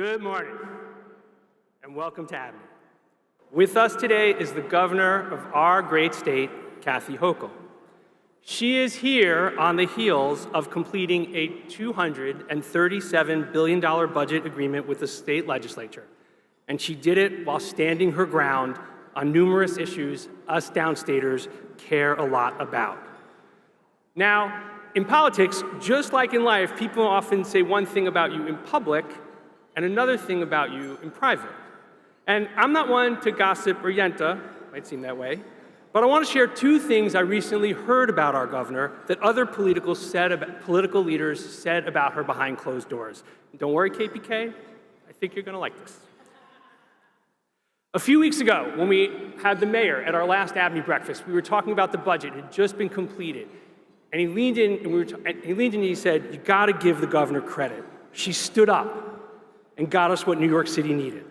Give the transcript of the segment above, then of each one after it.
Good morning, and welcome to ABNY. With us today is the governor of our great state, Kathy Hochul. She is here on the heels of completing a $237 billion budget agreement with the state legislature, and she did it while standing her ground on numerous issues us downstaters care a lot about. Now, in politics, just like in life, people often say one thing about you in public and another thing about you in private. And I'm not one to gossip or yenta, might seem that way, but I want to share two things I recently heard about our governor that other political leaders said about her behind closed doors. Don't worry, KPK, I think you're going to like this. A few weeks ago, when we had the mayor at our last ABNY breakfast, we were talking about the budget. It had just been completed. And he leaned in and he said, "You got to give the governor credit. She stood up and got us what New York City needed."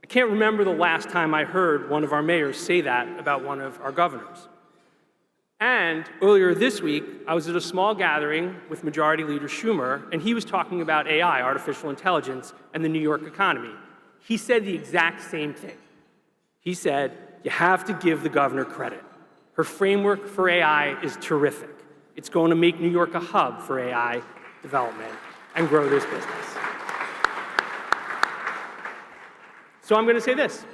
I can't remember the last time I heard one of our mayors say that about one of our governors. And earlier this week, I was at a small gathering with Majority Leader Schumer, and he was talking about AI, artificial intelligence, and the New York economy. He said the exact same thing. He said, "You have to give the governor credit. Her framework for AI is terrific. It's going to make New York a hub for AI development and grow this business." So I'm going to say this.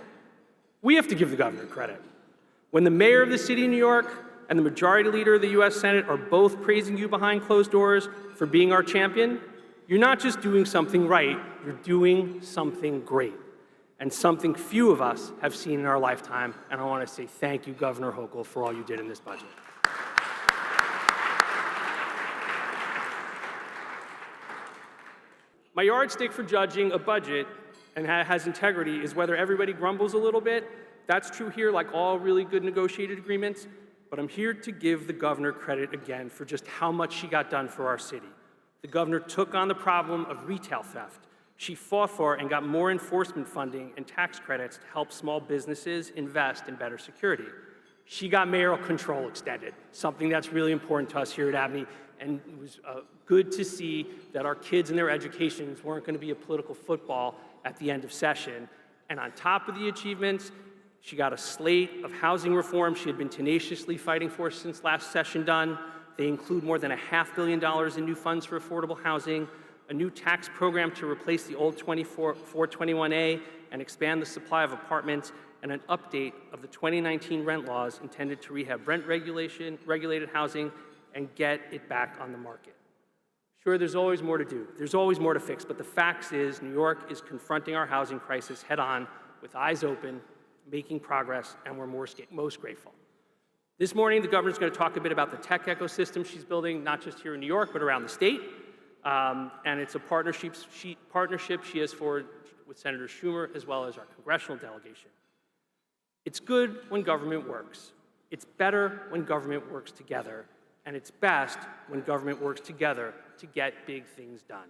We have to give the governor credit. When the mayor of the city of New York and the majority leader of the US Senate are both praising you behind closed doors for being our champion, you're not just doing something right, you're doing something great, and something few of us have seen in our lifetime, and I want to say thank you, Governor Hochul, for all you did in this budget. My yardstick for judging a budget and has integrity is whether everybody grumbles a little bit. That's true here, like all really good negotiated agreements, but I'm here to give the governor credit again for just how much she got done for our city. The governor took on the problem of retail theft. She fought for and got more enforcement funding and tax credits to help small businesses invest in better security. She got mayoral control extended, something that's really important to us here at ABNY, and it was good to see that our kids and their educations weren't going to be a political football at the end of session. And on top of the achievements, she got a slate of housing reform she had been tenaciously fighting for since last session done. They include more than $500 million in new funds for affordable housing, a new tax program to replace the old 421A and expand the supply of apartments, and an update of the 2019 rent laws intended to rehab regulated housing and get it back on the market. Sure, there's always more to do. There's always more to fix, but the fact is New York is confronting our housing crisis head on with eyes open, making progress, and we're most grateful. This morning, the governor's going to talk a bit about the tech ecosystem she's building, not just here in New York, but around the state. And it's a partnership she has forward with Senator Schumer, as well as our congressional delegation. It's good when government works. It's better when government works together. And it's best when government works together to get big things done.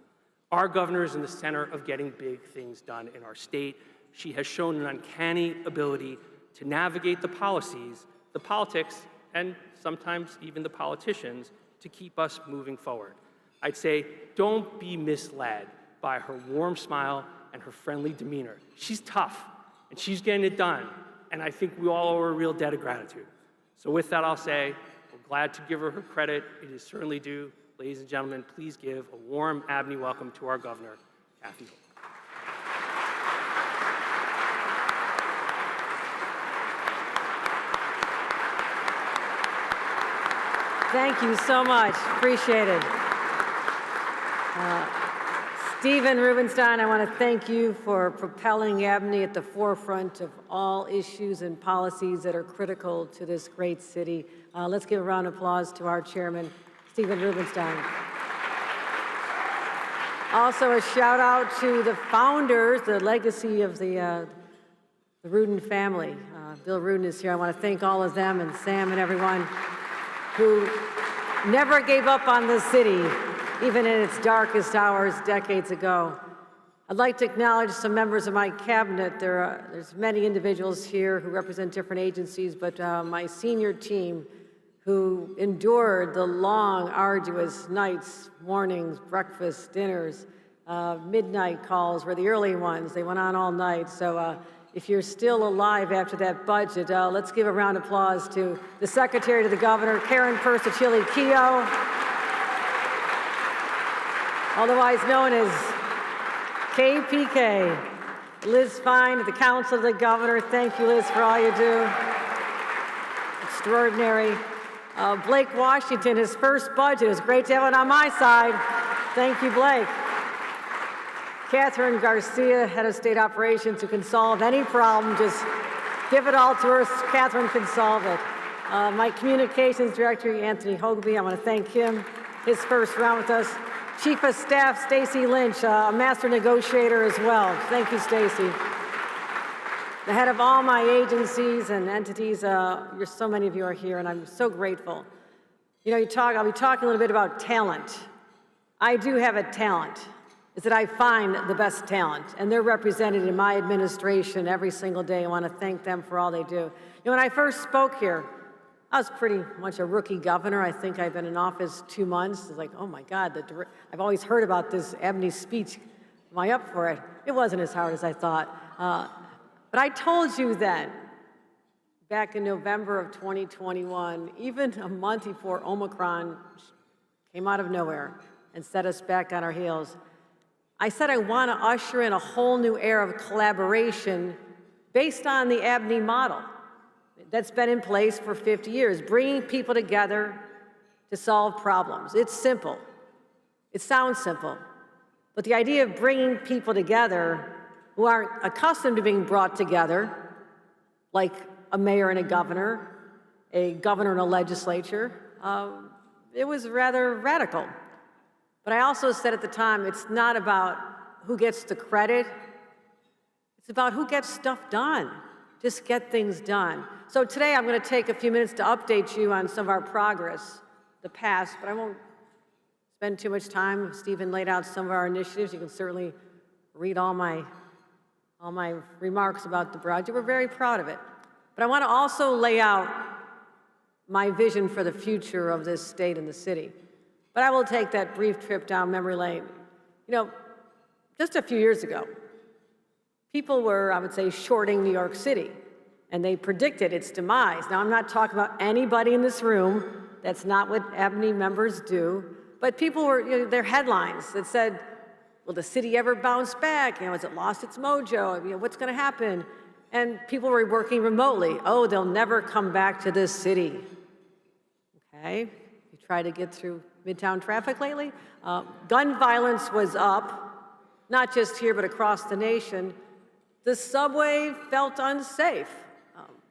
Our governor is in the center of getting big things done in our state. She has shown an uncanny ability to navigate the policies, the politics, and sometimes even the politicians to keep us moving forward. I'd say don't be misled by her warm smile and her friendly demeanor. She's tough, and she's getting it done, and I think we all owe her a real debt of gratitude. So with that, I'll say, we're glad to give her credit. It is certainly due. Ladies and gentlemen, please give a warm ABNY welcome to our governor, Kathy Hochul. Thank you so much. Appreciate it. Stephen Rubenstein, I want to thank you for propelling ABNY at the forefront of all issues and policies that are critical to this great city. Let's give a round of applause to our chairman, Stephen Rubenstein. Also a shout out to the founders, the legacy of the Rudin family. Bill Rudin is here. I want to thank all of them and Sam and everyone who never gave up on this city, even in its darkest hours decades ago. I'd like to acknowledge some members of my cabinet. There's many individuals here who represent different agencies, but my senior team who endured the long, arduous nights, mornings, breakfasts, dinners, midnight calls were the early ones. They went on all night. So if you're still alive after that budget, let's give a round of applause to the Secretary to the Governor, Karen Persicilli-Keough, otherwise known as KPK. Liz Fine, the Counsel to the Governor. Thank you, Liz, for all you do. Extraordinary. Blake Washington, his first budget. It's great to have it on my side. Thank you, Blake. Catherine Garcia, Head of State Operations, who can solve any problem. Just give it all to her. Catherine can solve it. My Communications Director, Anthony Hogeby, I want to thank him. His first round with us. Chief of Staff, Stacy Lynch, a master negotiator as well. Thank you, Stacy. The head of all my agencies and entities, so many of you are here, and I'm so grateful. You know, I'll be talking a little bit about talent. I do have a talent. It's that I find the best talent, and they're represented in my administration every single day. I want to thank them for all they do. You know, when I first spoke here, I was pretty much a rookie governor. I think I've been in office 2 months. It's like, oh my God, I've always heard about this ABNY speech. Am I up for it? It wasn't as hard as I thought. But I told you then, back in November of 2021, even a month before Omicron came out of nowhere and set us back on our heels, I said I want to usher in a whole new era of collaboration based on the ABNY model that's been in place for 50 years, bringing people together to solve problems. It's simple. It sounds simple. But the idea of bringing people together who aren't accustomed to being brought together, like a mayor and a governor and a legislature, it was rather radical. But I also said at the time, it's not about who gets the credit. It's about who gets stuff done. Just get things done. So today I'm going to take a few minutes to update you on some of our progress, the past, but I won't spend too much time. Stephen laid out some of our initiatives. You can certainly read all my remarks about the project. We're very proud of it. But I want to also lay out my vision for the future of this state and the city. But I will take that brief trip down memory lane. You know, just a few years ago, people were, I would say, shorting New York City, and they predicted its demise. Now, I'm not talking about anybody in this room. That's not what ABNY members do. But people were, you know, their headlines that said, will the city ever bounce back? You know, has it lost its mojo? You know, what's going to happen? And people were working remotely. Oh, they'll never come back to this city. Okay, you try to get through Midtown traffic lately? Gun violence was up, not just here, but across the nation. The subway felt unsafe.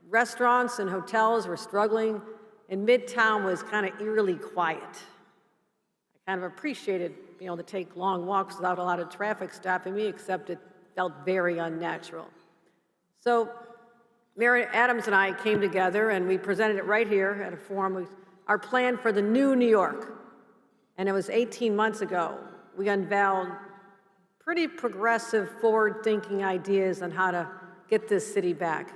Restaurants and hotels were struggling, and Midtown was kind of eerily quiet. I kind of appreciated being able to take long walks without a lot of traffic stopping me, except it felt very unnatural. So Mayor Adams and I came together, and we presented it right here at a forum, our plan for the new New York. And it was 18 months ago. We unveiled pretty progressive, forward-thinking ideas on how to get this city back.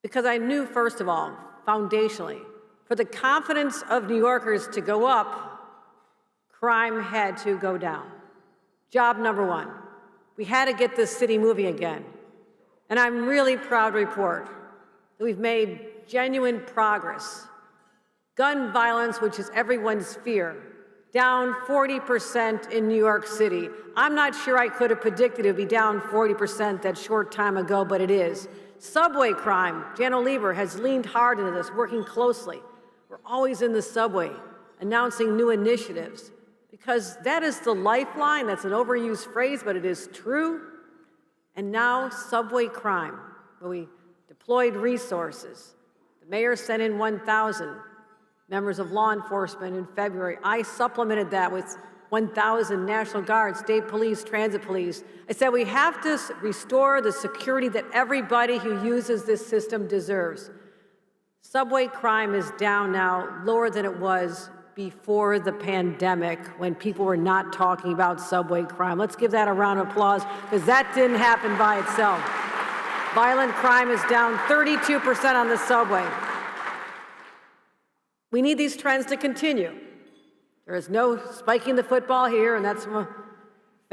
Because I knew, first of all, foundationally, for the confidence of New Yorkers to go up, crime had to go down. Job number one. We had to get this city moving again. And I'm really proud to report that we've made genuine progress. Gun violence, which is everyone's fear, down 40% in New York City. I'm not sure I could have predicted it would be down 40% that short time ago, but it is. Subway crime, Jan Oliver has leaned hard into this, working closely. We're always in the subway, announcing new initiatives, because that is the lifeline. That's an overused phrase, but it is true. And now subway crime, where we deployed resources. The mayor sent in 1,000 members of law enforcement in February. I supplemented that with 1,000 National Guard, state police, transit police. I said we have to restore the security that everybody who uses this system deserves. Subway crime is down now, lower than it was before the pandemic, when people were not talking about subway crime. Let's give that a round of applause, because that didn't happen by itself. Violent crime is down 32% on the subway. We need these trends to continue. There is no spiking the football here, and that's from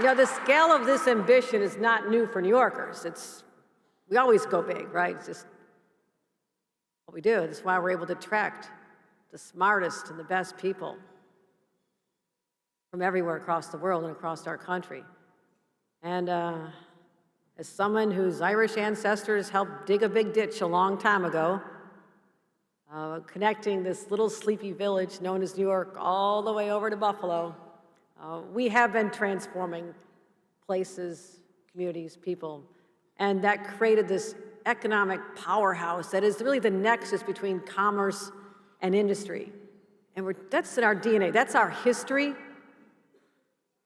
You know, the scale of this ambition is not new for New Yorkers. We always go big, right? It's just what we do. That's why we're able to attract the smartest and the best people from everywhere across the world and across our country. And as someone whose Irish ancestors helped dig a big ditch a long time ago, connecting this little sleepy village known as New York all the way over to Buffalo, we have been transforming places, communities, people, and that created this economic powerhouse that is really the nexus between commerce and industry. And that's in our DNA, that's our history,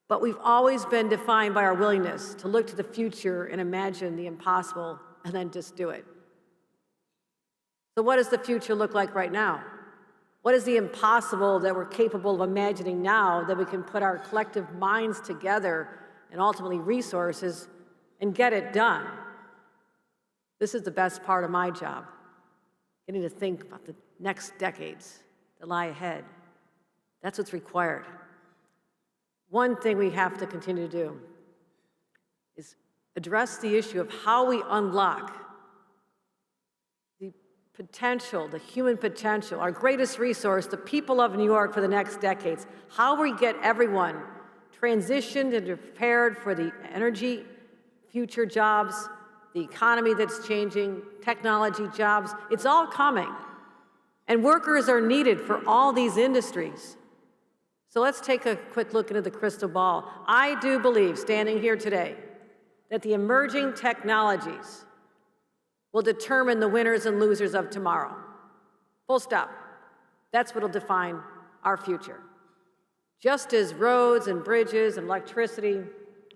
but we've always been defined by our willingness to look to the future and imagine the impossible and then just do it. So what does the future look like right now? What is the impossible that we're capable of imagining now that we can put our collective minds together and ultimately resources and get it done? This is the best part of my job, getting to think about the next decades that lie ahead. That's what's required. One thing we have to continue to do is address the issue of how we unlock the potential, the human potential, our greatest resource, the people of New York for the next decades. How we get everyone transitioned and prepared for the energy, future jobs, the economy that's changing, technology jobs. It's all coming. And workers are needed for all these industries. So let's take a quick look into the crystal ball. I do believe, standing here today, that the emerging technologies will determine the winners and losers of tomorrow. Full stop. That's what will define our future. Just as roads and bridges and electricity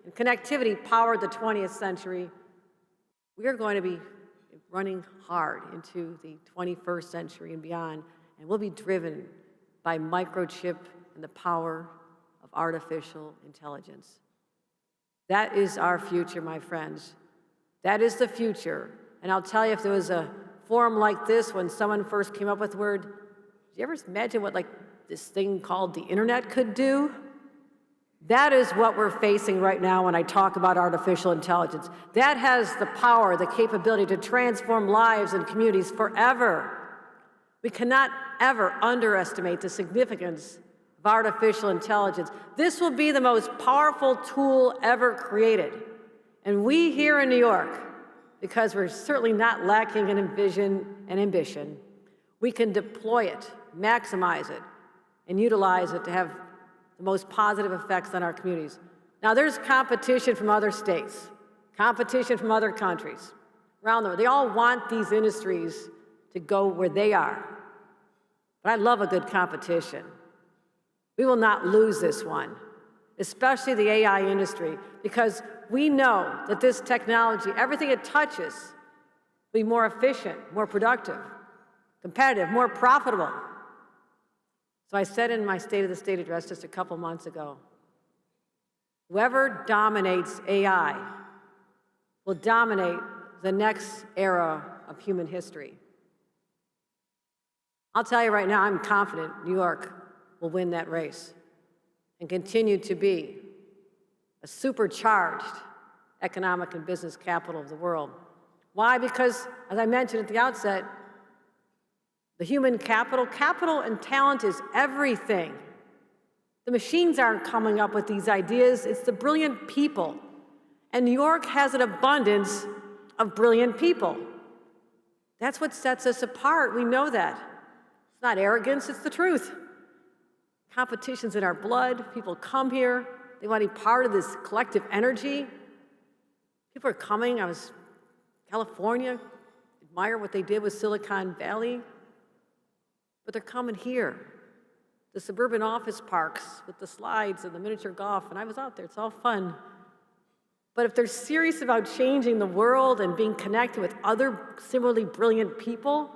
and connectivity powered the 20th century, we are going to be running hard into the 21st century and beyond, and we'll be driven by microchip and the power of artificial intelligence. That is our future, my friends. That is the future. And I'll tell you, if there was a forum like this when someone first came up with the word, did you ever imagine what this thing called the internet could do? That is what we're facing right now when I talk about artificial intelligence. That has the power, the capability to transform lives and communities forever. We cannot ever underestimate the significance of artificial intelligence. This will be the most powerful tool ever created. And we here in New York, because we're certainly not lacking in vision and ambition, we can deploy it, maximize it, and utilize it to have the most positive effects on our communities. Now, there's competition from other states, competition from other countries around the world. They all want these industries to go where they are. But I love a good competition. We will not lose this one, especially the AI industry, because we know that this technology, everything it touches, will be more efficient, more productive, competitive, more profitable. So I said in my State of the State address just a couple months ago, whoever dominates AI will dominate the next era of human history. I'll tell you right now, I'm confident New York will win that race and continue to be a supercharged economic and business capital of the world. Why? Because, as I mentioned at the outset, the human capital and talent is everything. The machines aren't coming up with these ideas, it's the brilliant people. And New York has an abundance of brilliant people. That's what sets us apart, we know that. It's not arrogance, it's the truth. Competition's in our blood, people come here, they want to be part of this collective energy. People are coming, I was in California, admire what they did with Silicon Valley, but they're coming here. The suburban office parks with the slides and the miniature golf, and I was out there, it's all fun. But if they're serious about changing the world and being connected with other similarly brilliant people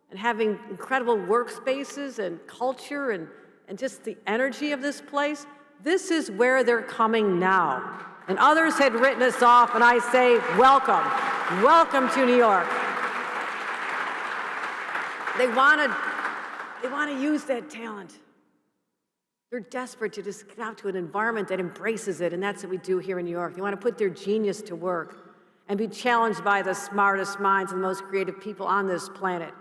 and having incredible workspaces and culture and just the energy of this place, this is where they're coming now. And others had written us off, and I say, welcome. Welcome to New York. They want to use that talent. They're desperate to just get out to an environment that embraces it, and that's what we do here in New York. They want to put their genius to work and be challenged by the smartest minds and most creative people on this planet.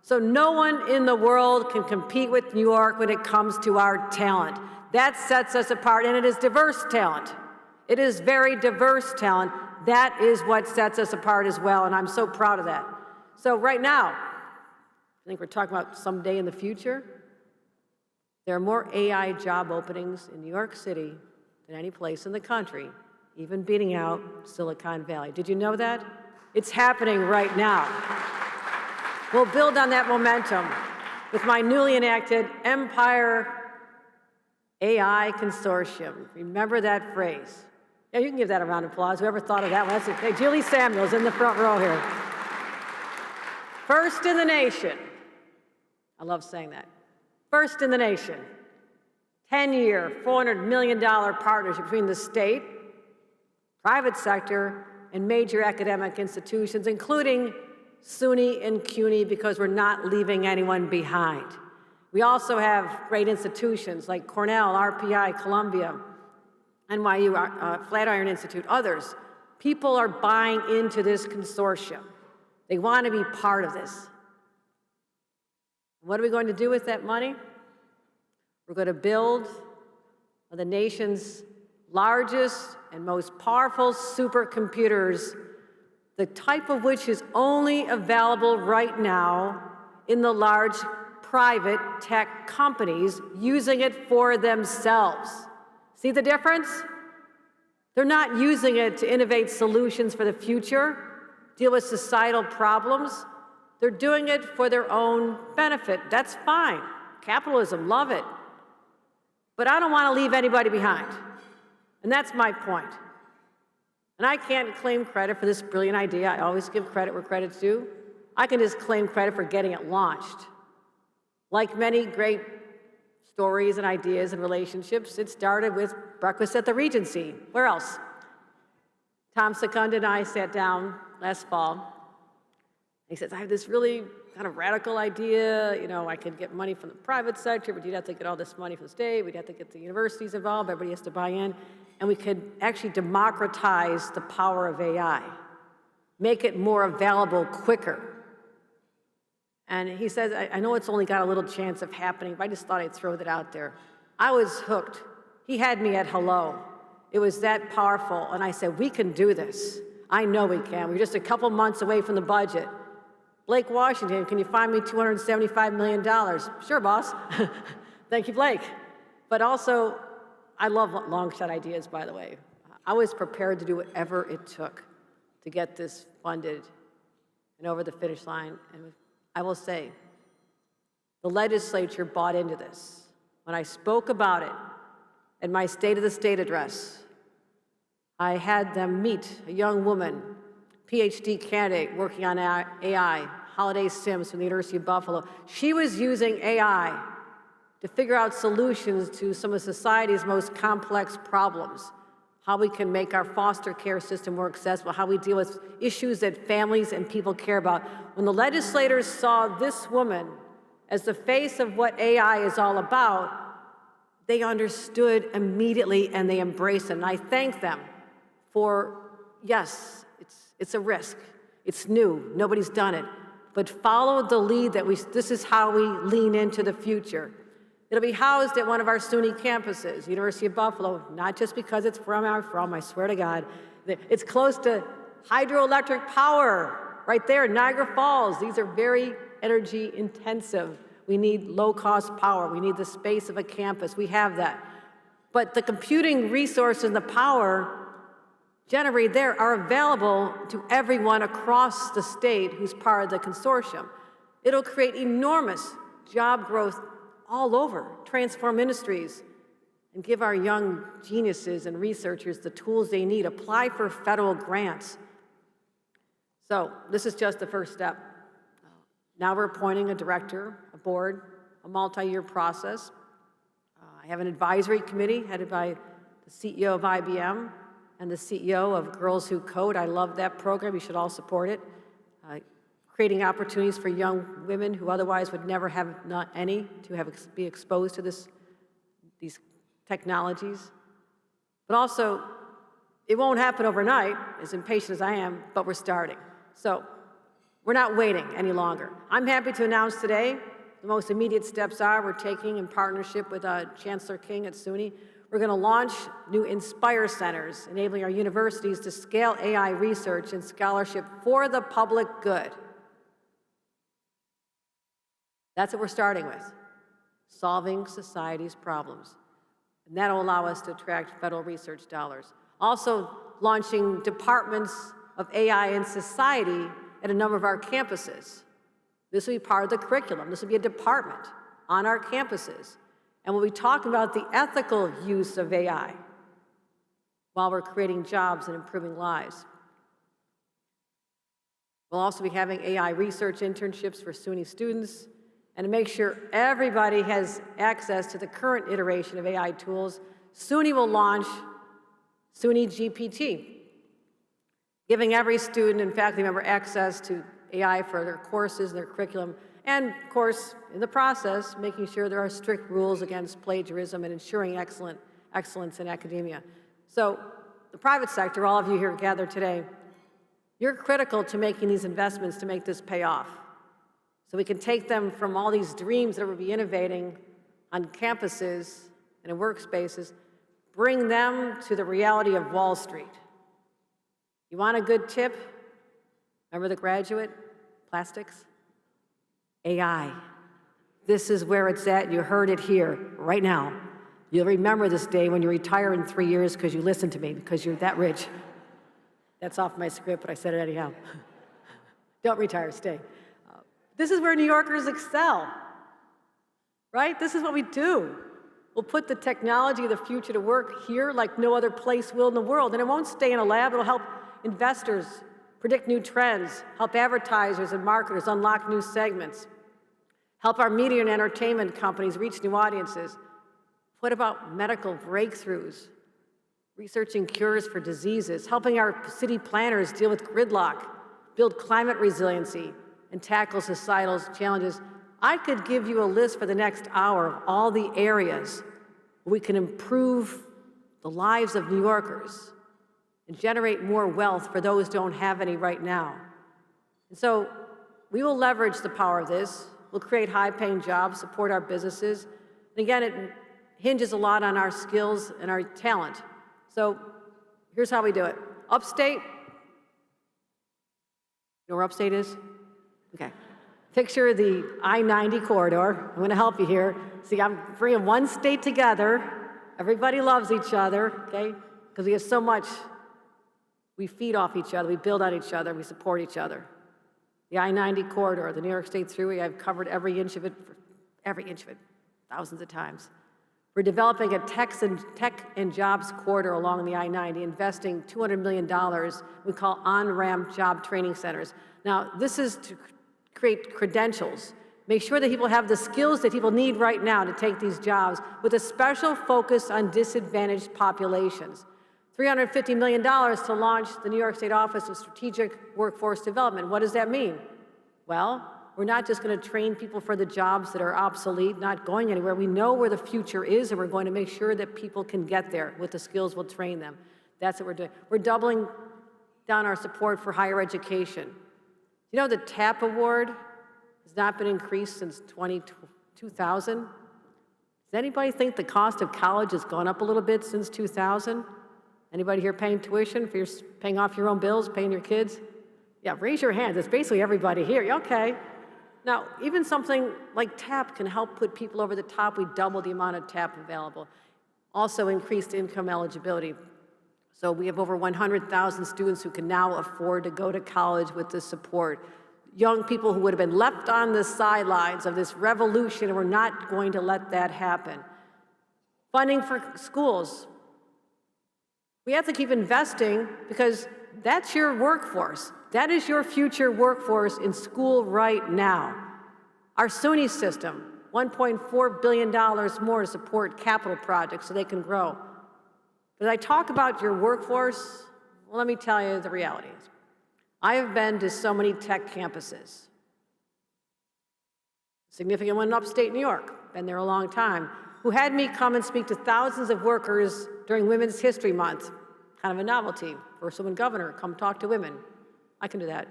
So no one in the world can compete with New York when it comes to our talent. That sets us apart, and it is diverse talent. It is very diverse talent. That is what sets us apart as well, and I'm so proud of that. So right now, I think we're talking about someday in the future, there are more AI job openings in New York City than any place in the country, even beating out Silicon Valley. Did you know that? It's happening right now. We'll build on that momentum with my newly enacted Empire AI Consortium. Remember that phrase. Yeah, you can give that a round of applause. Whoever thought of that one. That's it. Hey, Julie Samuels in the front row here. First in the nation. I love saying that. First in the nation. 10-year, $400 million partnership between the state, private sector, and major academic institutions, including SUNY and CUNY, because we're not leaving anyone behind. We also have great institutions like Cornell, RPI, Columbia, NYU, Flatiron Institute, others. People are buying into this consortium. They want to be part of this. What are we going to do with that money? We're going to build one of the nation's largest and most powerful supercomputers, the type of which is only available right now in the large private tech companies using it for themselves. See the difference? They're not using it to innovate solutions for the future, deal with societal problems. They're doing it for their own benefit. That's fine. Capitalism, love it. But I don't want to leave anybody behind. And that's my point. And I can't claim credit for this brilliant idea. I always give credit where credit's due. I can just claim credit for getting it launched. Like many great stories and ideas and relationships, it started with breakfast at the Regency. Where else? Tom Secunda and I sat down last fall. He says, I have this really kind of radical idea. You know, I could get money from the private sector, but you'd have to get all this money from the state. We'd have to get the universities involved. Everybody has to buy in. And we could actually democratize the power of AI, make it more available quicker. And he says, I know it's only got a little chance of happening, but I just thought I'd throw that out there. I was hooked. He had me at hello. It was that powerful. And I said, we can do this. I know we can. We're just a couple months away from the budget. Blake Washington, can you find me $275 million? Sure, boss. Thank you, Blake. But also, I love long shot ideas, by the way. I was prepared to do whatever it took to get this funded and over the finish line. And I will say, the legislature bought into this. When I spoke about it at my State of the State address, I had them meet a young woman, PhD candidate working on AI, Holiday Sims from the University of Buffalo. She was using AI to figure out solutions to some of society's most complex problems, how we can make our foster care system more accessible, how we deal with issues that families and people care about. When the legislators saw this woman as the face of what AI is all about, they understood immediately and they embraced it. And I thank them for, yes, it's a risk. It's new. Nobody's done it. But follow the lead that this is how we lean into the future. It'll be housed at one of our SUNY campuses, University of Buffalo, not just because it's where I'm from, I swear to God. It's close to hydroelectric power right there, Niagara Falls. These are very energy intensive. We need low-cost power. We need the space of a campus. We have that. But the computing resources and the power generated there are available to everyone across the state who's part of the consortium. It'll create enormous job growth all over, transform industries, and give our young geniuses and researchers the tools they need. Apply for federal grants. So this is just the first step. Now we're appointing a director, a board, a multi-year process. I have an advisory committee headed by the CEO of IBM and the CEO of Girls Who Code. I love that program. You should all support it. Creating opportunities for young women who otherwise would never have any to be exposed to these these technologies. But also, it won't happen overnight, as impatient as I am, but we're starting. So we're not waiting any longer. I'm happy to announce today the most immediate steps we're taking in partnership with Chancellor King at SUNY. We're going to launch new Inspire Centers, enabling our universities to scale AI research and scholarship for the public good. That's what we're starting with, solving society's problems. And that'll allow us to attract federal research dollars. Also launching departments of AI in society at a number of our campuses. This will be part of the curriculum. This will be a department on our campuses. And we'll be talking about the ethical use of AI while we're creating jobs and improving lives. We'll also be having AI research internships for SUNY students. And to make sure everybody has access to the current iteration of AI tools, SUNY will launch SUNY GPT, giving every student and faculty member access to AI for their courses and their curriculum, and of course, in the process, making sure there are strict rules against plagiarism and ensuring excellence in academia. So the private sector, all of you here gathered today, you're critical to making these investments to make this pay off. So we can take them from all these dreams that we'll be innovating on campuses and in workspaces, bring them to the reality of Wall Street. You want a good tip? Remember The Graduate? Plastics? AI. This is where it's at. You heard it here, right now. You'll remember this day when you retire in 3 years because you listened to me, because you're that rich. That's off my script, but I said it anyhow. Don't retire, stay. This is where New Yorkers excel, right? This is what we do. We'll put the technology of the future to work here like no other place will in the world. And it won't stay in a lab. It'll help investors predict new trends, help advertisers and marketers unlock new segments, help our media and entertainment companies reach new audiences. What about medical breakthroughs, researching cures for diseases, helping our city planners deal with gridlock, build climate resiliency, and tackle societal challenges? I could give you a list for the next hour of all the areas where we can improve the lives of New Yorkers and generate more wealth for those who don't have any right now. And so we will leverage the power of this. We'll create high-paying jobs, support our businesses. And again, it hinges a lot on our skills and our talent. So here's how we do it. Upstate, you know where upstate is? Okay. Picture the I-90 corridor. I'm going to help you here. See, I'm bringing one state together. Everybody loves each other, okay? Because we have so much. We feed off each other. We build on each other. We support each other. The I-90 corridor, the New York State Thruway, I've covered every inch of it, thousands of times. We're developing a tech and jobs corridor along the I-90, investing $200 million we call on-ramp job training centers. Now, this is to create credentials, make sure that people have the skills that people need right now to take these jobs, with a special focus on disadvantaged populations. $350 million to launch the New York State Office of Strategic Workforce Development. What does that mean? Well, we're not just going to train people for the jobs that are obsolete, not going anywhere. We know where the future is, and we're going to make sure that people can get there with the skills. We'll train them. That's what we're doing. We're doubling down our support for higher education. You know, the TAP award has not been increased since 2000. Does anybody think the cost of college has gone up a little bit since 2000? Anybody here paying tuition, for paying off your own bills, paying your kids? Yeah, raise your hands. It's basically everybody here. Okay. Now, even something like TAP can help put people over the top. We double the amount of TAP available. Also increased income eligibility. So we have over 100,000 students who can now afford to go to college with this support. Young people who would have been left on the sidelines of this revolution, and we're not going to let that happen. Funding for schools. We have to keep investing because that's your workforce. That is your future workforce in school right now. Our SUNY system, $1.4 billion more to support capital projects so they can grow. But as I talk about your workforce, well, let me tell you the reality. I have been to so many tech campuses. Significant one in upstate New York, been there a long time. who had me come and speak to thousands of workers during Women's History Month. Kind of a novelty. First woman governor, come talk to women. I can do that.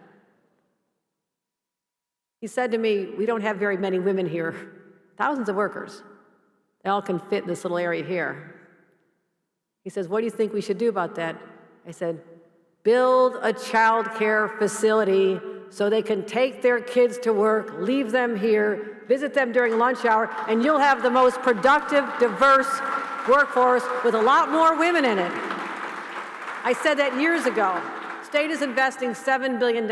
He said to me, we don't have very many women here. Thousands of workers. They all can fit in this little area here. He says, what do you think we should do about that? I said, build a child care facility so they can take their kids to work, leave them here, visit them during lunch hour, and you'll have the most productive, diverse workforce with a lot more women in it. I said that years ago. State is investing $7 billion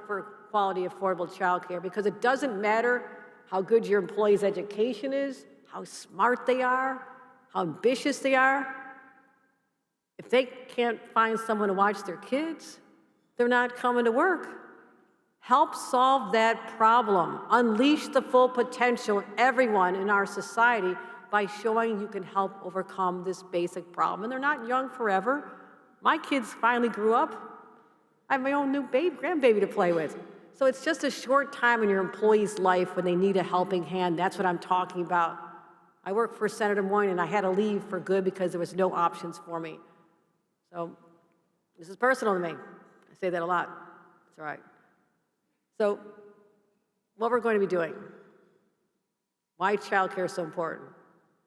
for quality, affordable child care because it doesn't matter how good your employee's education is, how smart they are, how ambitious they are. If they can't find someone to watch their kids, they're not coming to work. Help solve that problem. Unleash the full potential of everyone in our society by showing you can help overcome this basic problem. And they're not young forever. My kids finally grew up. I have my own new grandbaby to play with. So it's just a short time in your employee's life when they need a helping hand. That's what I'm talking about. I work for Senator Moyne, and I had to leave for good because there was no options for me. So this is personal to me. I say that a lot. It's all right. So what we're going to be doing, why childcare is so important,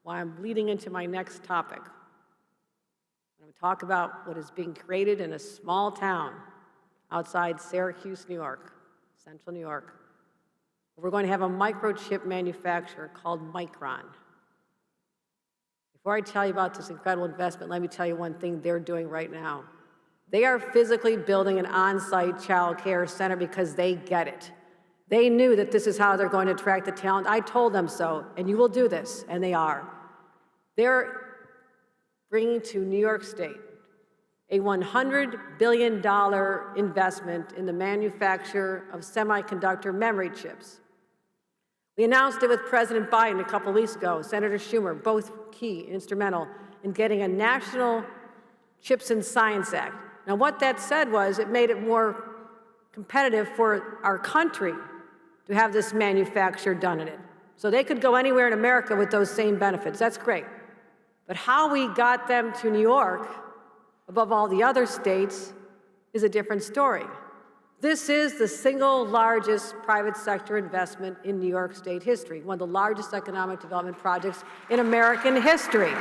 why I'm leading into my next topic. I'm going to talk about what is being created in a small town outside Syracuse, New York, central New York. We're going to have a microchip manufacturer called Micron. Before I tell you about this incredible investment, let me tell you one thing they're doing right now. They are physically building an on-site child care center because they get it. They knew that this is how they're going to attract the talent. I told them so, and you will do this, and they are. They're bringing to New York State a $100 billion investment in the manufacture of semiconductor memory chips. We announced it with President Biden a couple weeks ago, Senator Schumer, both key, instrumental in getting a National Chips and Science Act. Now, what that said was it made it more competitive for our country to have this manufacture done in it. So they could go anywhere in America with those same benefits. That's great. But how we got them to New York, above all the other states, is a different story. This is the single largest private sector investment in New York State history, one of the largest economic development projects in American history.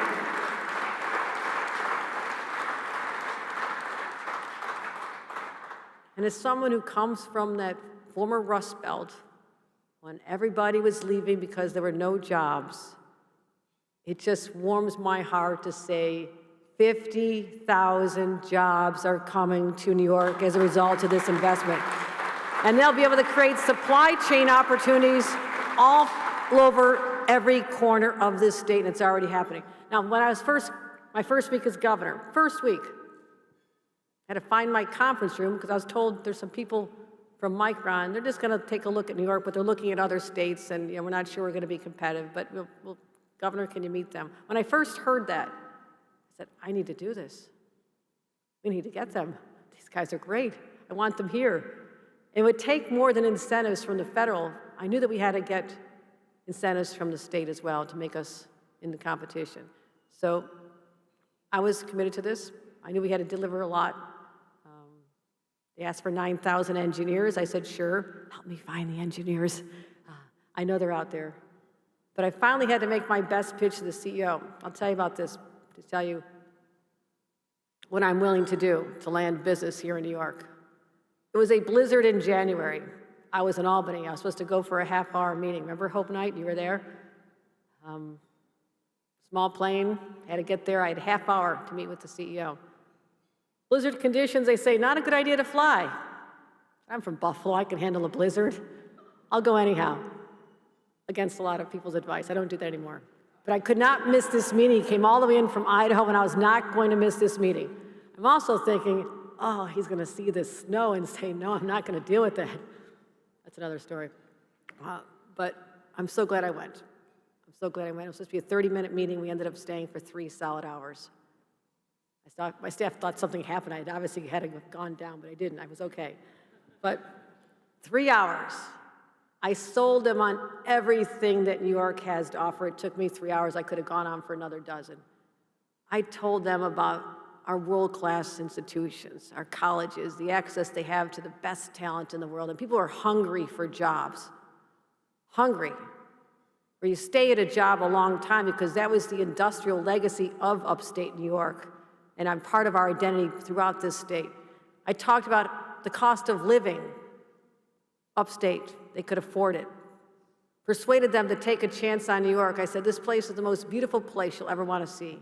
And as someone who comes from that former Rust Belt, when everybody was leaving because there were no jobs, it just warms my heart to say 50,000 jobs are coming to New York as a result of this investment. And they'll be able to create supply chain opportunities all over every corner of this state, and it's already happening. Now, when I was my first week as governor, first week, I had to find my conference room because I was told there's some people from Micron. They're just going to take a look at New York, but they're looking at other states, and we're not sure we're going to be competitive. But Governor, can you meet them? When I first heard that, I said, I need to do this. We need to get them. These guys are great. I want them here. It would take more than incentives from the federal. I knew that we had to get incentives from the state as well to make us in the competition. So I was committed to this. I knew we had to deliver a lot. They asked for 9,000 engineers. I said, sure, help me find the engineers. I know they're out there. But I finally had to make my best pitch to the CEO. I'll tell you about this, to tell you what I'm willing to do to land business here in New York. It was a blizzard in January. I was in Albany. I was supposed to go for a half-hour meeting. Remember Hope Night? You were there? Small plane, had to get there. I had a half hour to meet with the CEO. Blizzard conditions, they say, not a good idea to fly. I'm from Buffalo. I can handle a blizzard. I'll go anyhow, against a lot of people's advice. I don't do that anymore. But I could not miss this meeting. He came all the way in from Idaho, and I was not going to miss this meeting. I'm also thinking, oh, he's going to see this snow and say, no, I'm not going to deal with that. That's another story. But I'm so glad I went. I'm so glad I went. It was supposed to be a 30-minute meeting. We ended up staying for 3 solid hours. My staff thought something happened. I obviously had gone down, but I didn't. I was okay. But 3 hours. I sold them on everything that New York has to offer. It took me 3 hours. I could have gone on for another dozen. I told them about our world-class institutions, our colleges, the access they have to the best talent in the world. And people are hungry for jobs, hungry. Where you stay at a job a long time because that was the industrial legacy of upstate New York. And I'm part of our identity throughout this state. I talked about the cost of living upstate. They could afford it. Persuaded them to take a chance on New York. I said, this place is the most beautiful place you'll ever want to see.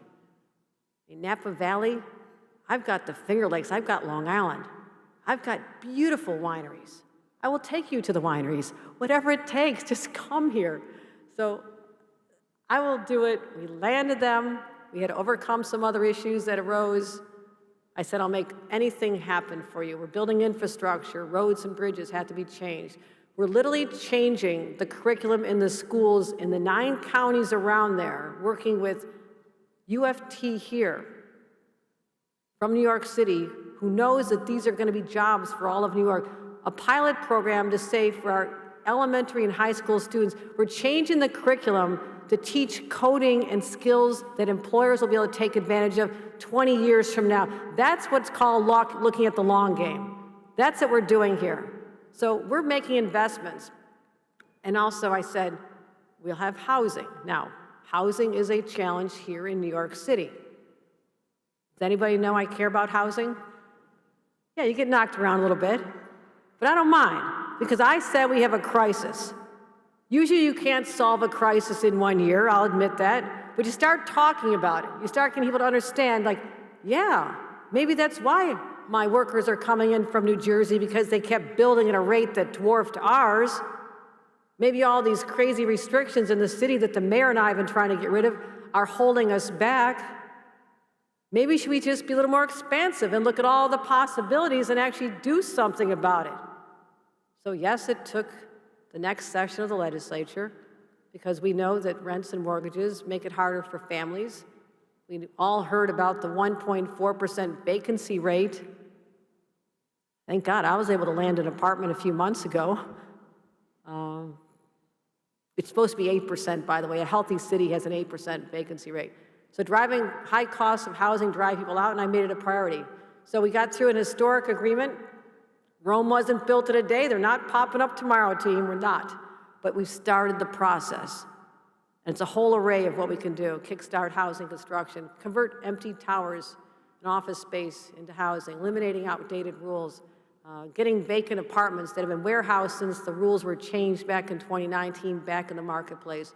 In Napa Valley, I've got the Finger Lakes, I've got Long Island. I've got beautiful wineries. I will take you to the wineries. Whatever it takes, just come here. So I will do it. We landed them. We had to overcome some other issues that arose. I said, I'll make anything happen for you. We're building infrastructure. Roads and bridges had to be changed. We're literally changing the curriculum in the schools in the 9 counties around there, working with UFT here from New York City, who knows that these are going to be jobs for all of New York. A pilot program to say for our elementary and high school students, we're changing the curriculum to teach coding and skills that employers will be able to take advantage of 20 years from now. That's what's called looking at the long game. That's what we're doing here. So we're making investments. And also I said, we'll have housing. Now, housing is a challenge here in New York City. Does anybody know I care about housing? Yeah, you get knocked around a little bit, but I don't mind, because I said we have a crisis. Usually you can't solve a crisis in 1 year, I'll admit that, but you start talking about it. You start getting people to understand, like, yeah, maybe that's why my workers are coming in from New Jersey, because they kept building at a rate that dwarfed ours. Maybe all these crazy restrictions in the city that the mayor and I have been trying to get rid of are holding us back. Maybe should we just be a little more expansive and look at all the possibilities and actually do something about it? So yes, it took the next session of the legislature, because we know that rents and mortgages make it harder for families. We all heard about the 1.4% vacancy rate. Thank God I was able to land an apartment a few months ago. It's supposed to be 8%, by the way. A healthy city has an 8% vacancy rate. So driving high costs of housing drive people out, and I made it a priority. So we got through an historic agreement. Rome wasn't built in a day. They're not popping up tomorrow, team. We're not. But we've started the process. And it's a whole array of what we can do. Kickstart housing construction, convert empty towers and office space into housing, eliminating outdated rules, getting vacant apartments that have been warehoused since the rules were changed back in 2019 back in the marketplace.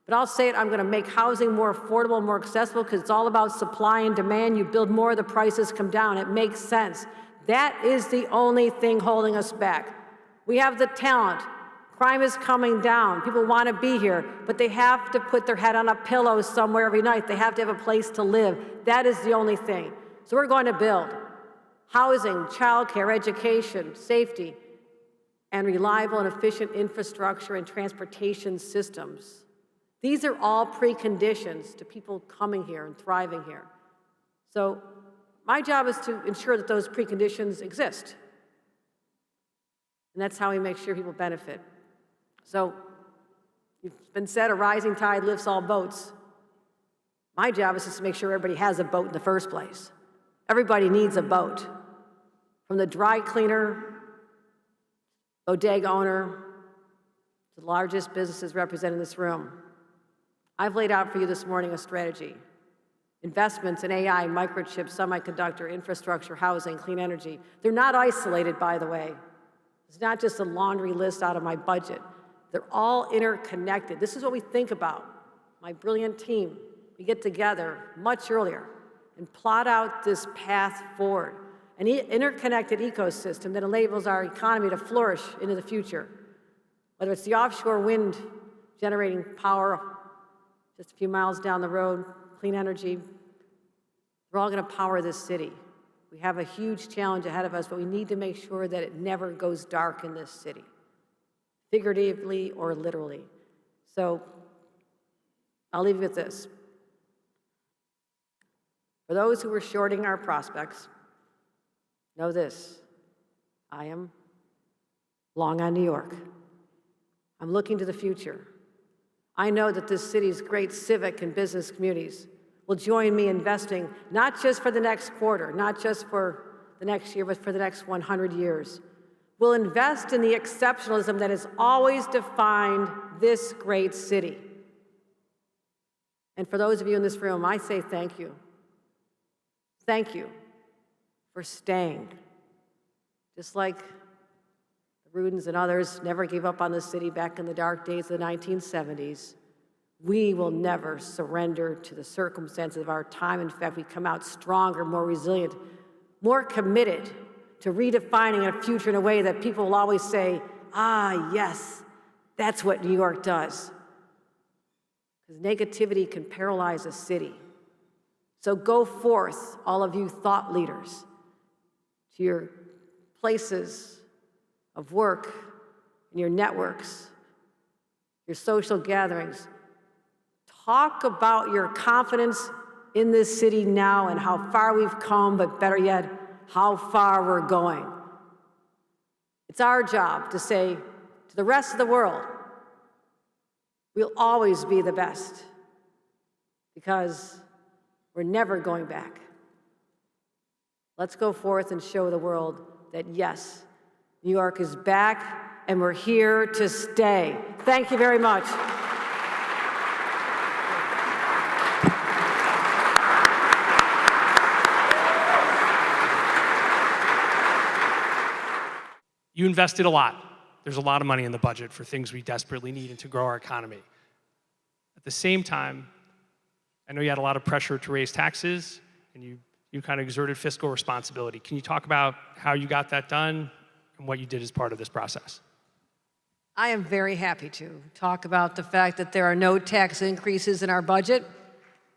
But I'll say it, I'm going to make housing more affordable, more accessible, because it's all about supply and demand. You build more, the prices come down. It makes sense. That is the only thing holding us back. We have the talent. Crime is coming down. People want to be here, but they have to put their head on a pillow somewhere every night. They have to have a place to live. That is the only thing. So we're going to build housing, childcare, education, safety, and reliable and efficient infrastructure and transportation systems. These are all preconditions to people coming here and thriving here. So my job is to ensure that those preconditions exist. And that's how we make sure people benefit. So it's been said, a rising tide lifts all boats. My job is just to make sure everybody has a boat in the first place. Everybody needs a boat. From the dry cleaner, bodega owner, to the largest businesses represented in this room. I've laid out for you this morning a strategy. Investments in AI, microchips, semiconductor, infrastructure, housing, clean energy. They're not isolated, by the way. It's not just a laundry list out of my budget. They're all interconnected. This is what we think about. My brilliant team, we get together much earlier and plot out this path forward, an interconnected ecosystem that enables our economy to flourish into the future. Whether it's the offshore wind generating power just a few miles down the road, clean energy, we're all going to power this city. We have a huge challenge ahead of us, but we need to make sure that it never goes dark in this city, figuratively or literally. So I'll leave you with this. For those who were shorting our prospects, know this: I am long on New York. I'm looking to the future. I know that this city's great civic and business communities will join me investing not just for the next quarter, not just for the next year, but for the next 100 years. We'll invest in the exceptionalism that has always defined this great city. And for those of you in this room, I say thank you. Thank you for staying. Just like the Rudins and others never gave up on the city back in the dark days of the 1970s, we will never surrender to the circumstances of our time. In fact, we come out stronger, more resilient, more committed to redefining a future in a way that people will always say, ah, yes, that's what New York does. Because negativity can paralyze a city. So go forth, all of you thought leaders, to your places of work, and your networks, your social gatherings. Talk about your confidence in this city now and how far we've come, but better yet, how far we're going. It's our job to say to the rest of the world, we'll always be the best because we're never going back. Let's go forth and show the world that yes, New York is back and we're here to stay. Thank you very much. You invested a lot. There's a lot of money in the budget for things we desperately need and to grow our economy. At the same time, I know you had a lot of pressure to raise taxes, and you kind of exerted fiscal responsibility. Can you talk about how you got that done and what you did as part of this process? I am very happy to talk about the fact that there are no tax increases in our budget.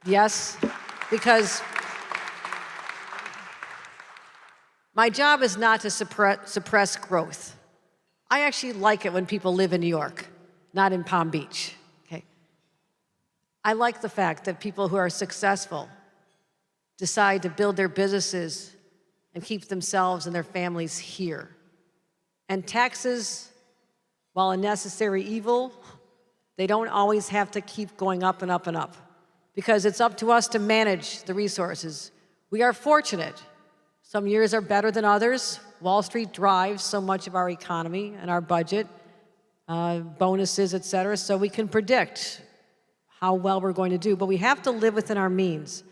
Yes, because my job is not to suppress growth. I actually like it when people live in New York, not in Palm Beach. Okay? I like the fact that people who are successful decide to build their businesses and keep themselves and their families here. And taxes, while a necessary evil, they don't always have to keep going up and up and up, because it's up to us to manage the resources. We are fortunate. Some years are better than others. Wall Street drives so much of our economy and our budget, bonuses, et cetera, so we can predict how well we're going to do. But we have to live within our means.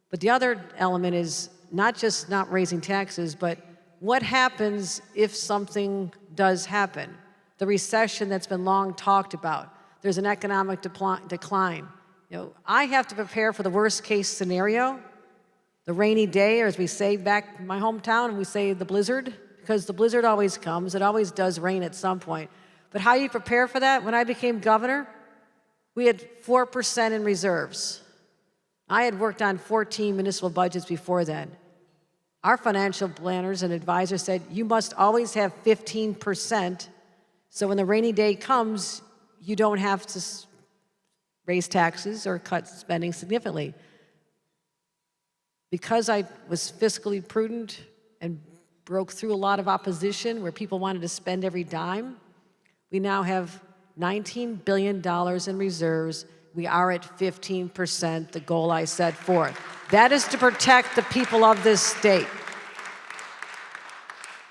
But the other element is not just not raising taxes, but what happens if something does happen? The recession that's been long talked about. There's an economic decline. You know, I have to prepare for the worst case scenario, the rainy day, or as we say back in my hometown, we say the blizzard, because the blizzard always comes. It always does rain at some point. But how do you prepare for that? When I became governor, we had 4% in reserves. I had worked on 14 municipal budgets before then. Our financial planners and advisors said, you must always have 15%, so when the rainy day comes, you don't have to raise taxes or cut spending significantly. Because I was fiscally prudent and broke through a lot of opposition where people wanted to spend every dime, we now have $19 billion in reserves. We are at 15%, the goal I set forth. That is to protect the people of this state.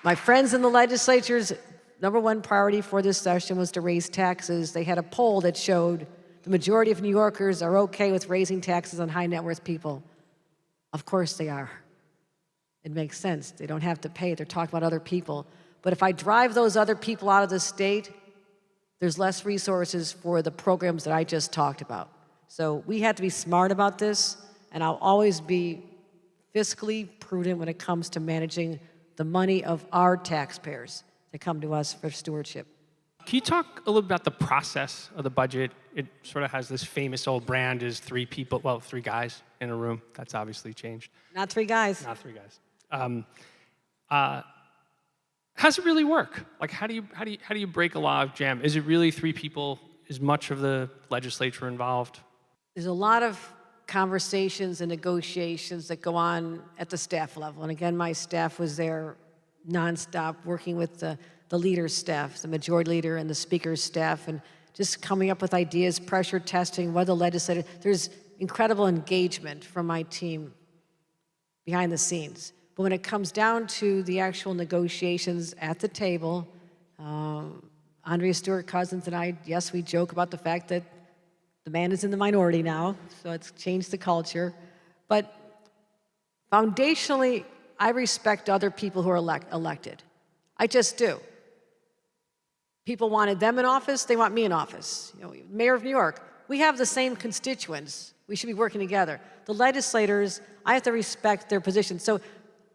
My friends in the legislature's #1 priority for this session was to raise taxes. They had a poll that showed the majority of New Yorkers are okay with raising taxes on high net worth people. Of course they are. It makes sense. They don't have to pay. They're talking about other people. But if I drive those other people out of the state, there's less resources for the programs that I just talked about. So we have to be smart about this, and I'll always be fiscally prudent when it comes to managing the money of our taxpayers that come to us for stewardship. Can you talk a little about the process of the budget? It sort of has this famous old brand is three guys in a room. That's obviously changed. Not three guys. Not three guys. How does it really work? Like, how do you break a log jam? Is it really three people? Is much of the legislature involved? There's a lot of conversations and negotiations that go on at the staff level. And again, my staff was there nonstop working with the leader's staff, the majority leader and the speaker's staff, and just coming up with ideas, pressure testing, what the legislature, there's incredible engagement from my team behind the scenes. But when it comes down to the actual negotiations at the table, Andrea Stewart-Cousins and I, yes, we joke about the fact that the man is in the minority now, so it's changed the culture. But foundationally, I respect other people who are elected. I just do. People wanted them in office, they want me in office. You know, Mayor of New York, we have the same constituents. We should be working together. The legislators, I have to respect their position. So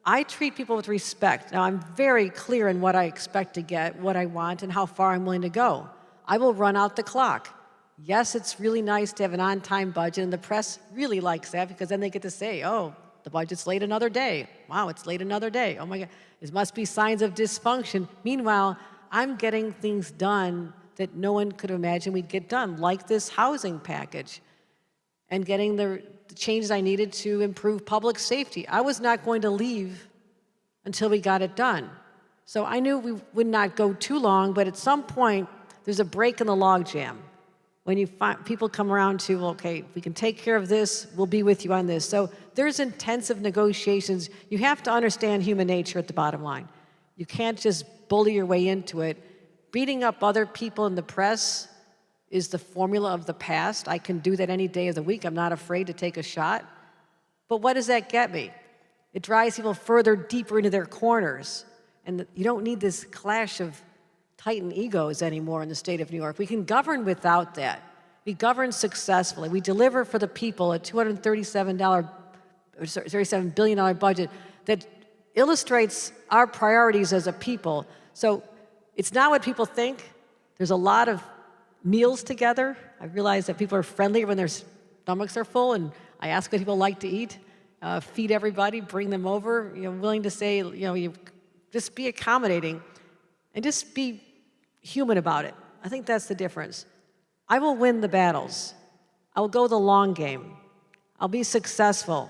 I treat people with respect. Now, I'm very clear in what I expect to get, what I want, and how far I'm willing to go. I will run out the clock. Yes, it's really nice to have an on-time budget, and the press really likes that because then they get to say, oh, the budget's late another day. Wow, it's late another day. Oh my God, there must be signs of dysfunction. Meanwhile, I'm getting things done that no one could imagine we'd get done, like this housing package, and getting the changes I needed to improve public safety. I was not going to leave until we got it done. So I knew we would not go too long, but at some point, there's a break in the logjam. When you find people come around to, well, okay, if we can take care of this, we'll be with you on this. So there's intensive negotiations. You have to understand human nature at the bottom line. You can't just bully your way into it. Beating up other people in the press is the formula of the past. I can do that any day of the week. I'm not afraid to take a shot. But what does that get me? It drives people further, deeper into their corners. And you don't need this clash of Titan egos anymore in the state of New York. We can govern without that. We govern successfully. We deliver for the people a $37 billion budget that illustrates our priorities as a people. So it's not what people think. There's a lot of meals together. I realize that people are friendlier when their stomachs are full, and I ask what people like to eat. Feed everybody, bring them over. You know, willing to say, you just be accommodating, and just be human about it. I think that's the difference. I will win the battles. I will go the long game. I'll be successful.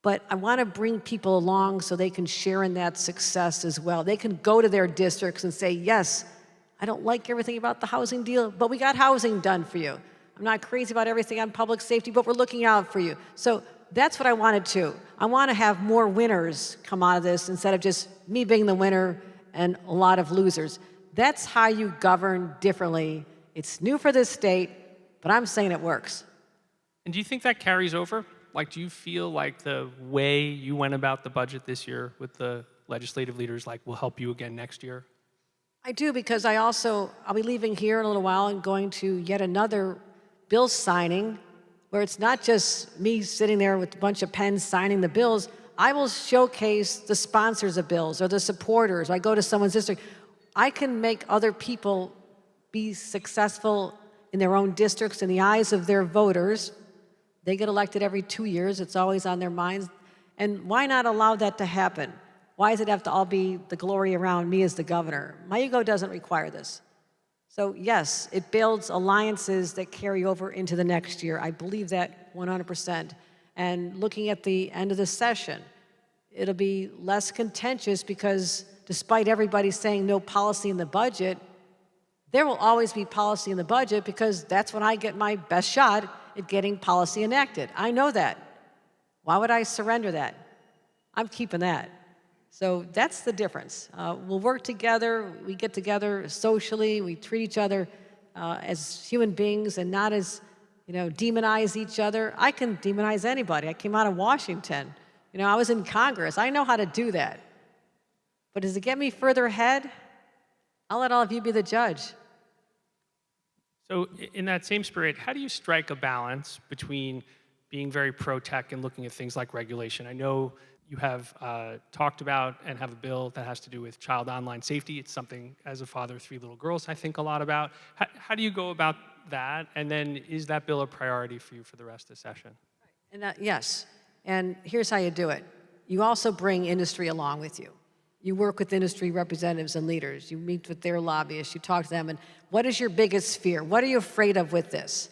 But I want to bring people along so they can share in that success as well. They can go to their districts and say, yes, I don't like everything about the housing deal, but we got housing done for you. I'm not crazy about everything on public safety, but we're looking out for you. So that's what I wanted to. I want to have more winners come out of this instead of just me being the winner and a lot of losers. That's how you govern differently. It's new for this state, but I'm saying it works. And do you think that carries over? Like, do you feel like the way you went about the budget this year with the legislative leaders, will help you again next year? I do, because I'll be leaving here in a little while and going to yet another bill signing where it's not just me sitting there with a bunch of pens signing the bills. I will showcase the sponsors of bills or the supporters. I go to someone's district. I can make other people be successful in their own districts in the eyes of their voters. They get elected every 2 years. It's always on their minds. And why not allow that to happen? Why does it have to all be the glory around me as the governor? My ego doesn't require this. So yes, it builds alliances that carry over into the next year. I believe that 100%. And looking at the end of the session, it'll be less contentious because despite everybody saying no policy in the budget, there will always be policy in the budget because that's when I get my best shot at getting policy enacted. I know that. Why would I surrender that? I'm keeping that. So that's the difference. We'll work together. We get together socially. We treat each other as human beings and not as, demonize each other. I can demonize anybody. I came out of Washington. I was in Congress. I know how to do that. But does it get me further ahead? I'll let all of you be the judge. So in that same spirit, how do you strike a balance between being very pro-tech and looking at things like regulation? I know you have talked about and have a bill that has to do with child online safety. It's something, as a father of 3 little girls, I think a lot about. How do you go about that? And then is that bill a priority for you for the rest of the session? And yes. And here's how you do it. You also bring industry along with you. You work with industry representatives and leaders. You meet with their lobbyists. You talk to them. And what is your biggest fear? What are you afraid of with this?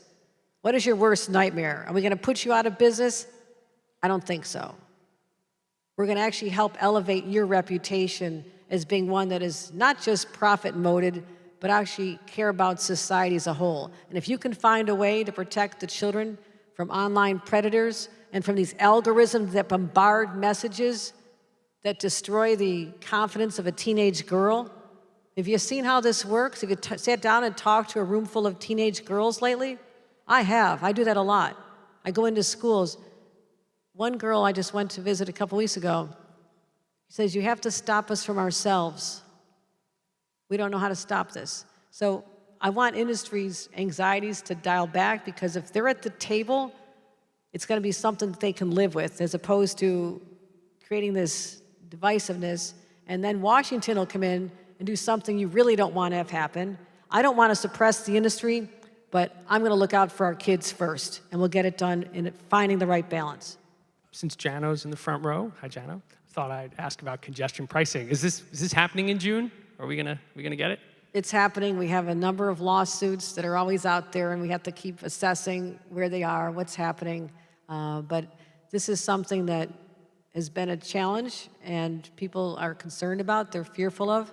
What is your worst nightmare? Are we going to put you out of business? I don't think so. We're going to actually help elevate your reputation as being one that is not just profit motivated, but actually care about society as a whole. And if you can find a way to protect the children from online predators and from these algorithms that bombard messages that destroy the confidence of a teenage girl, have you seen how this works? Have you sat down and talked to a room full of teenage girls lately? I have. I do that a lot. I go into schools. One girl I just went to visit a couple weeks ago, she says, you have to stop us from ourselves. We don't know how to stop this. So I want industry's anxieties to dial back, because if they're at the table, it's going to be something that they can live with, as opposed to creating this divisiveness, and then Washington will come in and do something you really don't want to have happen. I don't want to suppress the industry, but I'm going to look out for our kids first, and we'll get it done in finding the right balance. Since Jano's in the front row, hi Jano, thought I'd ask about congestion pricing. Is this happening in June? Are we gonna get it? It's happening. We have a number of lawsuits that are always out there, and we have to keep assessing where they are, what's happening. But this is something that has been a challenge, and people are concerned about, they're fearful of.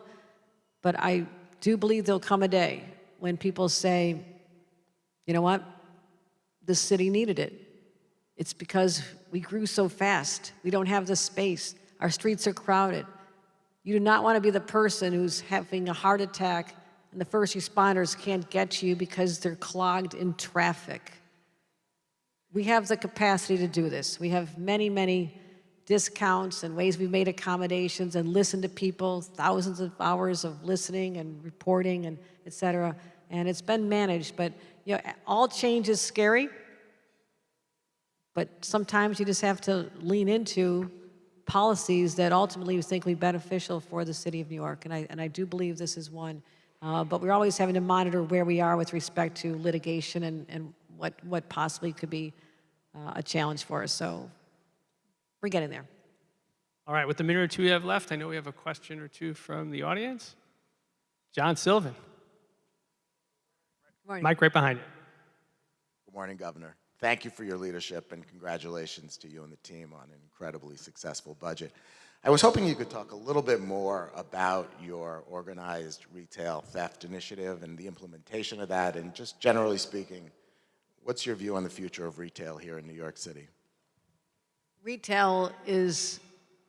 But I do believe there'll come a day when people say, you know what, the city needed it. It's because we grew so fast. We don't have the space. Our streets are crowded. You do not want to be the person who's having a heart attack and the first responders can't get you because they're clogged in traffic. We have the capacity to do this. We have many, many discounts and ways we've made accommodations and listened to people, thousands of hours of listening and reporting and et cetera. And it's been managed, but you know, all change is scary, but sometimes you just have to lean into policies that ultimately we think will be beneficial for the city of New York, and I do believe this is one. But we're always having to monitor where we are with respect to litigation and what possibly could be a challenge for us. So we're getting there. All right, with the minute or two we have left, I know we have a question or two from the audience. John Sylvan. Morning. Mike right behind you. Good morning, Governor. Thank you for your leadership, and congratulations to you and the team on an incredibly successful budget. I was hoping you could talk a little bit more about your organized retail theft initiative and the implementation of that, and just generally speaking, what's your view on the future of retail here in New York City? Retail is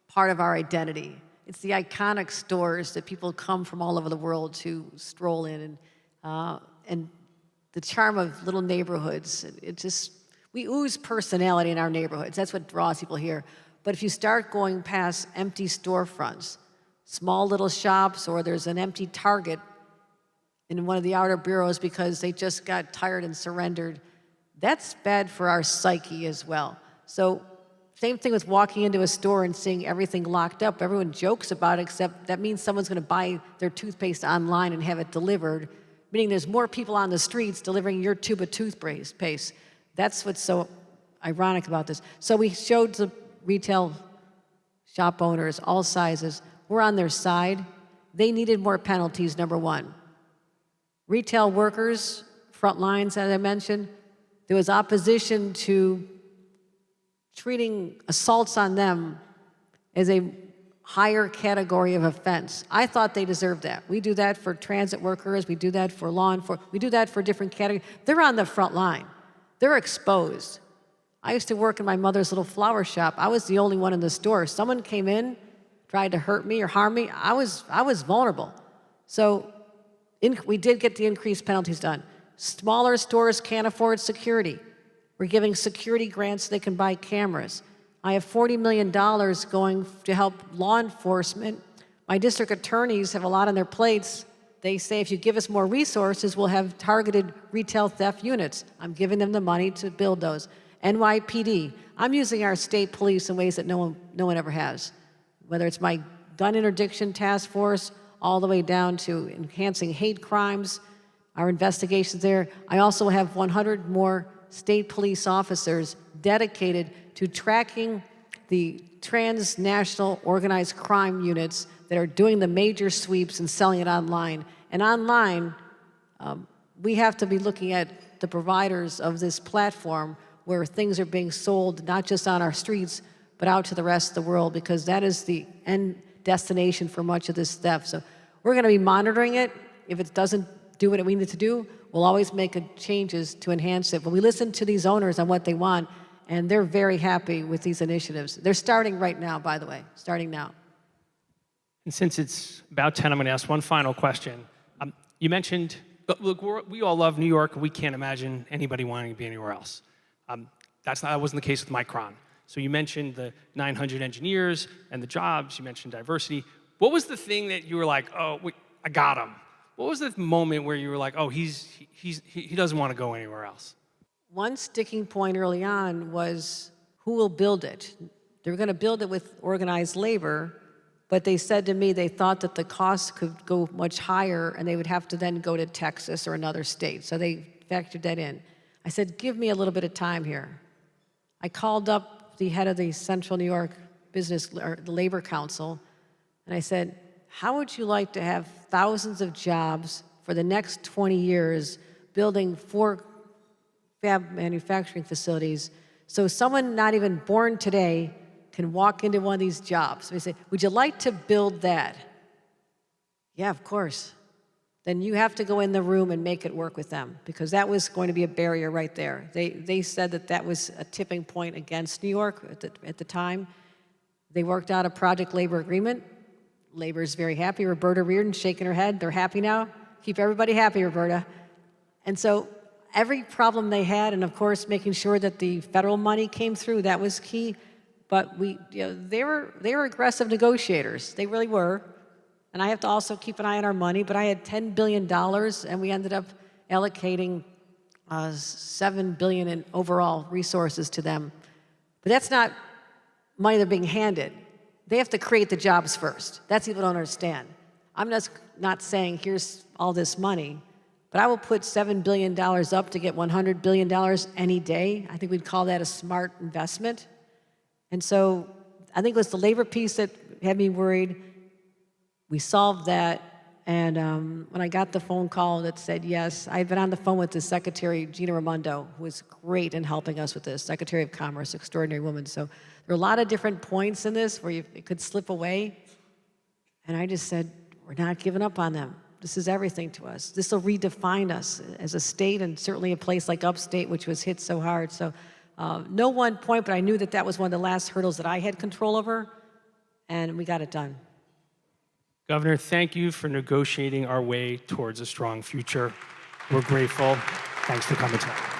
part of our identity. It's the iconic stores that people come from all over the world to stroll in, and the charm of little neighborhoods. We ooze personality in our neighborhoods. That's what draws people here. But if you start going past empty storefronts, small little shops, or there's an empty Target in one of the outer boroughs because they just got tired and surrendered, that's bad for our psyche as well. So same thing with walking into a store and seeing everything locked up. Everyone jokes about it, except that means someone's going to buy their toothpaste online and have it delivered, meaning there's more people on the streets delivering your tube of toothpaste. That's what's so ironic about this. So we showed the retail shop owners, all sizes, we're on their side. They needed more penalties, number one. Retail workers, front lines, as I mentioned, there was opposition to treating assaults on them as a higher category of offense. I thought they deserved that. We do that for transit workers, we do that for law enforcement, we do that for different categories. They're on the front line. They're exposed. I used to work in my mother's little flower shop. I was the only one in the store. Someone came in, tried to hurt me or harm me. I was vulnerable. So we did get the increased penalties done. Smaller stores can't afford security. We're giving security grants so they can buy cameras. I have $40 million going to help law enforcement. My district attorneys have a lot on their plates. They say, if you give us more resources, we'll have targeted retail theft units. I'm giving them the money to build those. NYPD, I'm using our state police in ways that no one ever has. Whether it's my gun interdiction task force, all the way down to enhancing hate crimes, our investigations there. I also have 100 more state police officers dedicated to tracking the transnational organized crime units that are doing the major sweeps and selling it online. And online, we have to be looking at the providers of this platform where things are being sold not just on our streets, but out to the rest of the world, because that is the end destination for much of this stuff. So we're going to be monitoring it. If it doesn't do what we need to do, we'll always make changes to enhance it. But we listen to these owners on what they want, and they're very happy with these initiatives. They're starting right now, by the way, starting now. And since it's about 10, I'm going to ask one final question. You mentioned, look, we all love New York, and we can't imagine anybody wanting to be anywhere else. That wasn't the case with Micron. So you mentioned the 900 engineers and the jobs. You mentioned diversity. What was the thing that you were like, oh, wait, I got him? What was the moment where you were like, oh, he doesn't want to go anywhere else? One sticking point early on was who will build it. They were going to build it with organized labor, but they said to me they thought that the costs could go much higher and they would have to then go to Texas or another state. So they factored that in. I said, give me a little bit of time here. I called up the head of the Central New York Business, or the Labor Council, and I said, how would you like to have thousands of jobs for the next 20 years building 4 fab manufacturing facilities so someone not even born today can walk into one of these jobs? We say, would you like to build that? Yeah, of course. Then you have to go in the room and make it work with them, because that was going to be a barrier right there. They said that was a tipping point against New York at the time. They worked out a project labor agreement. Labor is very happy. Roberta Reardon shaking her head. They're happy now. Keep everybody happy, Roberta. And so every problem they had, and of course making sure that the federal money came through, that was key. But they were aggressive negotiators. They really were. And I have to also keep an eye on our money, but I had $10 billion, and we ended up allocating $7 billion in overall resources to them. But that's not money they're being handed. They have to create the jobs first. That's what people don't understand. I'm just not saying, here's all this money, but I will put $7 billion up to get $100 billion any day. I think we'd call that a smart investment. And so I think it was the labor piece that had me worried. We solved that, and when I got the phone call that said yes, I had been on the phone with the Secretary, Gina Raimondo, who was great in helping us with this, Secretary of Commerce, extraordinary woman. So there are a lot of different points in this where it could slip away, and I just said, we're not giving up on them. This is everything to us. This will redefine us as a state, and certainly a place like upstate, which was hit so hard. So no one point, but I knew that was one of the last hurdles that I had control over, and we got it done. Governor, thank you for negotiating our way towards a strong future. We're grateful. Thanks for coming tonight.